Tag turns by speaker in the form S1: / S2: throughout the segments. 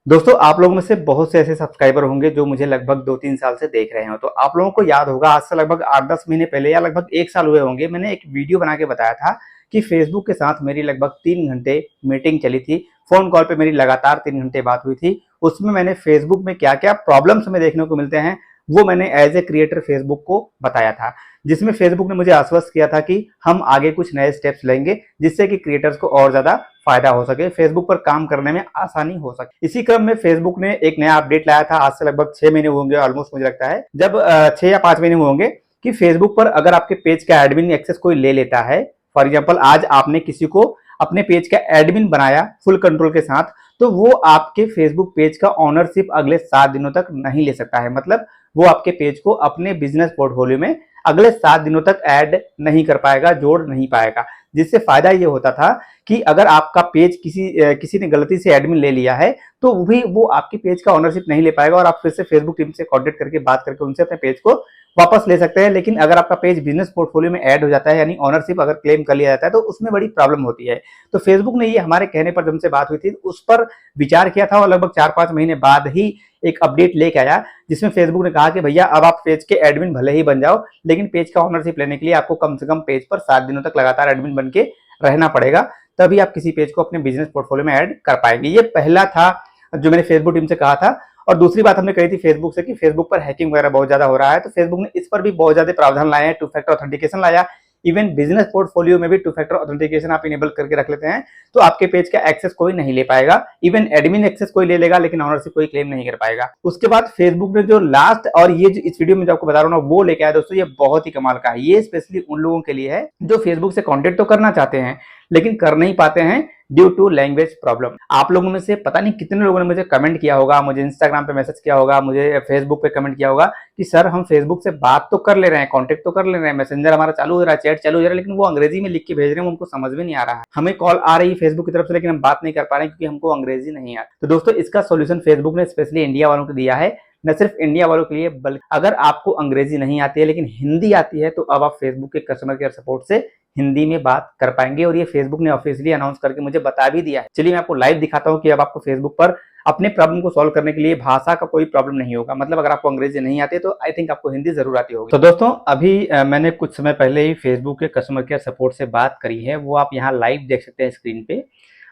S1: दोस्तों, आप लोगों में से बहुत से ऐसे सब्सक्राइबर होंगे जो मुझे लगभग 2-3 साल से देख रहे हो। तो आप लोगों को याद होगा, आज से लगभग 8-10 महीने पहले या लगभग 1 साल हुए होंगे, मैंने एक वीडियो बना के बताया था कि फेसबुक के साथ मेरी लगभग 3 घंटे मीटिंग चली थी। फ़ोन कॉल पे मेरी लगातार 3 घंटे बात हुई थी। उसमें मैंने फेसबुक में क्या-क्या प्रॉब्लम्स हमें देखने को मिलते हैं, वो मैंने एज़ ए क्रिएटर फेसबुक को बताया था। जिसमें फेसबुक ने मुझे आश्वस्त किया था कि हम आगे कुछ नए स्टेप्स लेंगे, जिससे कि क्रिएटर्स को और ज़्यादा फायदा हो सके, फेसबुक पर काम करने में आसानी हो सके। इसी क्रम में फेसबुक ने एक नया अपडेट लाया था, आज से लगभग 6 महीने हुए होंगे ऑलमोस्ट, मुझे लगता है जब 6 या 5 महीने हुए होंगे, कि फेसबुक पर अगर आपके पेज का एडमिन एक्सेस कोई ले लेता है, फॉर एग्जाम्पल आज आपने किसी को अपने पेज का एडमिन बनाया फुल कंट्रोल के साथ, तो वो आपके फेसबुक पेज का ऑनरशिप अगले 7 दिनों तक नहीं ले सकता है। मतलब वो आपके पेज को अपने बिजनेस पोर्टफोलियो में अगले 7 दिनों तक ऐड नहीं कर पाएगा, जोड़ नहीं पाएगा। जिससे फायदा ये होता था कि अगर आपका पेज किसी ने गलती से एडमिन ले लिया है, तो भी वो आपके पेज का ऑनरशिप नहीं ले पाएगा और आप फिर से फेसबुक टीम से कॉन्टेक्ट करके बात करके उनसे अपने पेज को वापस ले सकते हैं। लेकिन अगर आपका पेज बिजनेस पोर्टफोलियो में ऐड हो जाता है, यानी ऑनरशिप अगर क्लेम कर लिया जाता है, तो उसमें बड़ी प्रॉब्लम होती है। तो फेसबुक ने ये हमारे कहने पर, जब हमसे बात हुई थी, उस पर विचार किया था और लगभग 4-5 महीने बाद ही एक अपडेट लेके आया, जिसमें फेसबुक ने कहा कि भैया अब आप पेज के एडमिन भले ही बन जाओ, लेकिन पेज का ऑनरशिप लेने के लिए आपको कम से कम पेज पर 7 दिनों तक लगातार एडमिन बन के रहना पड़ेगा, तभी आप किसी पेज को अपने बिजनेस पोर्टफोलियो में ऐड कर पाएंगे। ये पहला था जो मैंने फेसबुक टीम से कहा था। और दूसरी बात हमने कही थी फेसबुक से कि फेसबुक पर हैकिंग वगैरह बहुत ज्यादा हो रहा है, तो फेसबुक ने इस पर भी बहुत ज्यादा प्रावधान लाए हैं, 2 फैक्टर ऑथेंटिकेशन लाया। इवन बिजनेस पोर्टफोलियो में भी 2 फैक्टर ऑथेंटिकेशन आप इनेबल करके रख लेते हैं, तो आपके पेज का एक्सेस कोई नहीं ले पाएगा। इवन एडमिन एक्सेस कोई ले लेगा, लेकिन ऑनरशिप कोई क्लेम नहीं कर पाएगा। उसके बाद फेसबुक ने जो लास्ट, और ये जो इस वीडियो में जो आपको बता रहा हूँ ना, वो लेके आया दोस्तों, ये बहुत ही कमाल का है। ये स्पेशली उन लोगों के लिए है जो फेसबुक से कॉन्टेक्ट तो करना चाहते हैं, लेकिन कर नहीं पाते हैं ड्यू टू लैंग्वेज प्रॉब्लम। आप लोगों में से पता नहीं कितने लोगों ने मुझे कमेंट किया होगा, मुझे इंस्टाग्राम पे मैसेज किया होगा, मुझे फेसबुक पे कमेंट किया होगा कि सर हम फेसबुक से बात तो कर ले रहे हैं, कांटेक्ट तो कर ले रहे हैं, मैसेंजर हमारा चालू हो रहा है, चैट चालू हो रहा है, लेकिन वो अंग्रेजी में लिख के भेज रहे हैं, उनको समझ में नहीं आ रहा है। हमें कॉल आ रही है फेसबुक की तरफ से, लेकिन हम बात नहीं कर पा रहे हैं क्योंकि हमको अंग्रेजी नहीं आता। तो दोस्तों, इसका सोल्यूशन फेसबुक ने स्पेशली इंडिया वालों को दिया है। न सिर्फ इंडिया वालों के लिए, बल्कि अगर आपको अंग्रेजी नहीं आती है लेकिन हिंदी आती है, तो अब आप फेसबुक के कस्टमर केयर सपोर्ट से हिंदी में बात कर पाएंगे। और ये फेसबुक ने ऑफिशियली अनाउंस करके मुझे बता भी दिया है। चलिए मैं आपको लाइव दिखाता हूँ कि अब आपको फेसबुक पर अपने प्रॉब्लम को सॉल्व करने के लिए भाषा का कोई प्रॉब्लम नहीं होगा। मतलब अगर आपको अंग्रेजी नहीं आती है, तो आई थिंक आपको हिंदी जरूर आती होगी। तो दोस्तों, अभी मैंने कुछ समय पहले ही फेसबुक के कस्टमर केयर सपोर्ट से बात करी है, वो आप यहाँ लाइव देख सकते हैं स्क्रीन पे।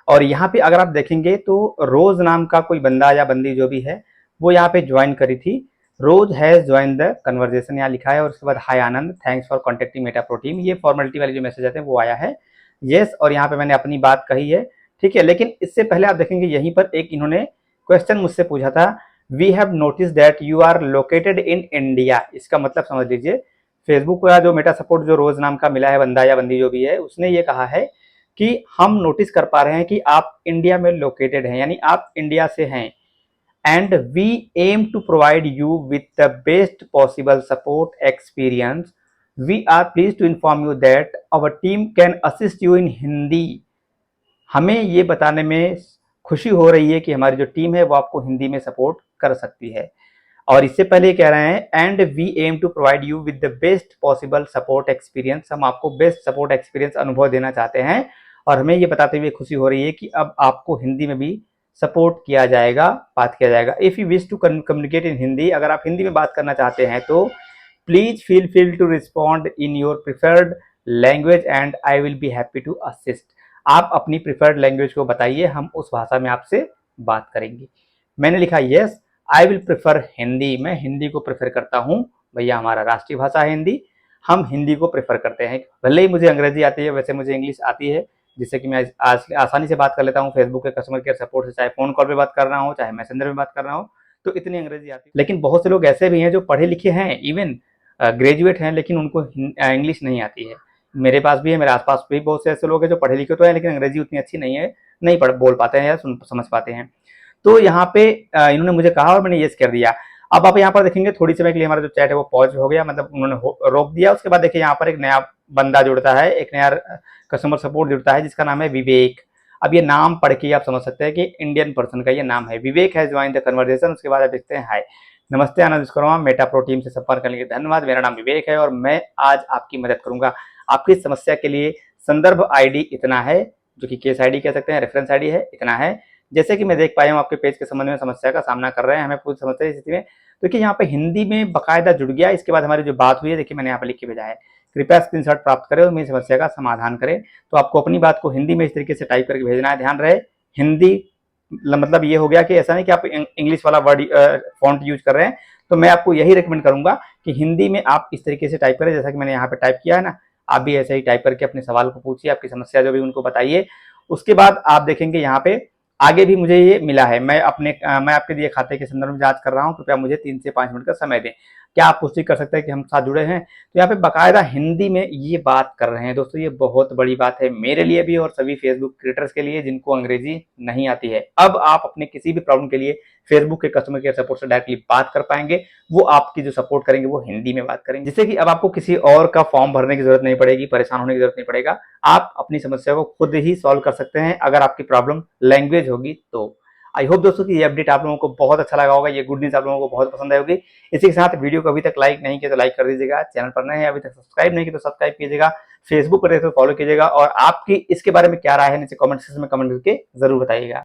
S1: और यहाँ पे अगर आप देखेंगे तो रोज नाम का कोई बंदा या बंदी जो भी है, वो यहाँ पे ज्वाइन करी थी। Rose has join the conversation यहाँ लिखा है, और उसके बाद hi Anand, thanks for contacting Meta pro team. ये फॉर्मेलिटी वाले जो मैसेज आते हैं वो आया है, यस। और यहाँ पे मैंने अपनी बात कही है, ठीक है। लेकिन इससे पहले आप देखेंगे यहीं पर एक इन्होंने क्वेश्चन मुझसे पूछा था, we have notice that you are located in India. इसका मतलब समझ लीजिए, फेसबुक का जो मेटा सपोर्ट जो रोज नाम का मिला है, बंदा या बंदी जो भी है, उसने ये कहा है कि हम नोटिस कर पा रहे हैं कि आप इंडिया में लोकेटेड हैं, यानी आप इंडिया से हैं। And we aim to provide you with the best possible support experience. We are pleased to inform you that our team can assist you in Hindi. हमें ये बताने में खुशी हो रही है कि हमारी जो टीम है वो आपको हिंदी में सपोर्ट कर सकती है। और इससे पहले कह रहे हैं, and we aim to provide you with the best possible support experience. हम आपको बेस्ट सपोर्ट एक्सपीरियंस अनुभव देना चाहते हैं, और हमें ये बताते हुए खुशी हो रही है कि अब आपको हिंदी में भी सपोर्ट किया जाएगा, बात किया जाएगा। If you wish to communicate in Hindi, अगर आप हिंदी में बात करना चाहते हैं तो please feel free to respond in your preferred language and I will be happy to assist. आप अपनी प्रिफर्ड लैंग्वेज को बताइए, हम उस भाषा में आपसे बात करेंगे। मैंने लिखा yes I will prefer Hindi. मैं हिंदी को प्रेफर करता हूँ भैया, हमारा राष्ट्रीय भाषा है हिंदी, हम हिंदी को प्रेफर करते हैं। भले ही मुझे अंग्रेजी आती है, वैसे मुझे इंग्लिश आती है, जिससे कि मैं आसानी से बात कर लेता हूँ फेसबुक के कस्टमर केयर सपोर्ट से, चाहे फोन कॉल पे बात कर रहा हूँ, चाहे मैसेंजर में बात कर रहा हूँ, तो इतनी अंग्रेजी आती है। लेकिन बहुत से लोग ऐसे भी हैं जो पढ़े लिखे हैं, इवन ग्रेजुएट हैं, लेकिन उनको इंग्लिश नहीं आती है। मेरे पास भी है, मेरे आसपास भी बहुत से ऐसे लोग हैं जो पढ़े लिखे तो है, लेकिन अंग्रेजी उतनी अच्छी नहीं है, नहीं बोल पाते हैं या समझ पाते हैं। तो यहाँ पे इन्होंने मुझे कहा और मैंने यस कर दिया। अब आप यहाँ पर देखेंगे थोड़ी समय के लिए हमारा जो चैट है वो पॉज हो गया, मतलब उन्होंने रोक दिया। उसके बाद देखिए यहाँ पर एक नया बंदा जुड़ता है, एक नया कस्टमर सपोर्ट जुड़ता है, जिसका नाम है विवेक। अब ये नाम पढ़ के आप समझ सकते हैं कि इंडियन पर्सन का ये नाम है, विवेक है ज्वाइन द कन्वर्सेशन। उसके बाद आप देखते हैं हाय, नमस्ते आनंद विश्वकर्मा, मेटा प्रो टीम से संपर्क करने के लिए धन्यवाद। मेरा नाम विवेक है और मैं आज आपकी मदद करूंगा। आपकी समस्या के लिए संदर्भ आईडी इतना है, जो कि केस आईडी कह सकते हैं, रेफरेंस आईडी है, इतना है। जैसे कि मैं देख पाया हूँ आपके पेज के संबंध में समस्या का सामना कर रहे हैं, हमें पूरी समस्या की स्थिति में। तो देखिए यहाँ पे हिंदी में बाकायदा जुड़ गया। इसके बाद हमारी जो बात हुई है, देखिए मैंने यहाँ पे लिख के भेजा है, कृपया स्क्रीनशॉट प्राप्त करें और मेरी समस्या का समाधान करें। तो आपको अपनी बात को हिंदी में इस तरीके से टाइप करके भेजना है। ध्यान रहे, हिंदी मतलब ये हो गया कि ऐसा नहीं कि आप इंग्लिश वाला वर्ड फॉन्ट यूज कर रहे हैं। तो मैं आपको यही रिकमेंड करूंगा कि हिंदी में आप इस तरीके से टाइप करें, जैसा कि मैंने यहाँ पे टाइप किया है ना। आप भी ऐसे ही टाइप करके अपने सवाल को पूछिए, आपकी समस्या जो भी उनको बताइए। उसके बाद आप देखेंगे यहाँ पे आगे भी मुझे ये मिला है। मैं आपके दिए खाते के संदर्भ में जांच कर रहा हूँ, कृपया मुझे 3 से 5 मिनट का समय दें। क्या आप पुष्टि कर सकते हैं कि हम साथ जुड़े हैं? तो यहाँ पे बाकायदा हिंदी में ये बात कर रहे हैं दोस्तों। ये बहुत बड़ी बात है मेरे लिए भी और सभी फेसबुक क्रिएटर्स के लिए जिनको अंग्रेजी नहीं आती है। अब आप अपने किसी भी प्रॉब्लम के लिए फेसबुक के कस्टमर केयर सपोर्ट से डायरेक्टली बात कर पाएंगे। वो आपकी जो सपोर्ट करेंगे वो हिंदी में बात करेंगे, जिससे कि अब आपको किसी और का फॉर्म भरने की जरूरत नहीं पड़ेगी, परेशान होने की जरूरत नहीं पड़ेगा। आप अपनी समस्या को खुद ही सॉल्व कर सकते हैं अगर आपकी प्रॉब्लम लैंग्वेज होगी तो। आई होप दोस्तों कि ये अपडेट आप लोगों को बहुत अच्छा लगा होगा, ये गुड न्यूज आप लोगों को बहुत पसंद आई होगी। इसी के साथ वीडियो को अभी तक लाइक नहीं किया तो लाइक कर दीजिएगा, चैनल पर नए हैं अभी तक सब्सक्राइब नहीं किया तो सब्सक्राइब कीजिएगा, फेसबुक पर तो फॉलो कीजिएगा और आपकी इसके बारे में क्या राय है नीचे कमेंट सेक्शन में कमेंट करके जरूर बताइएगा।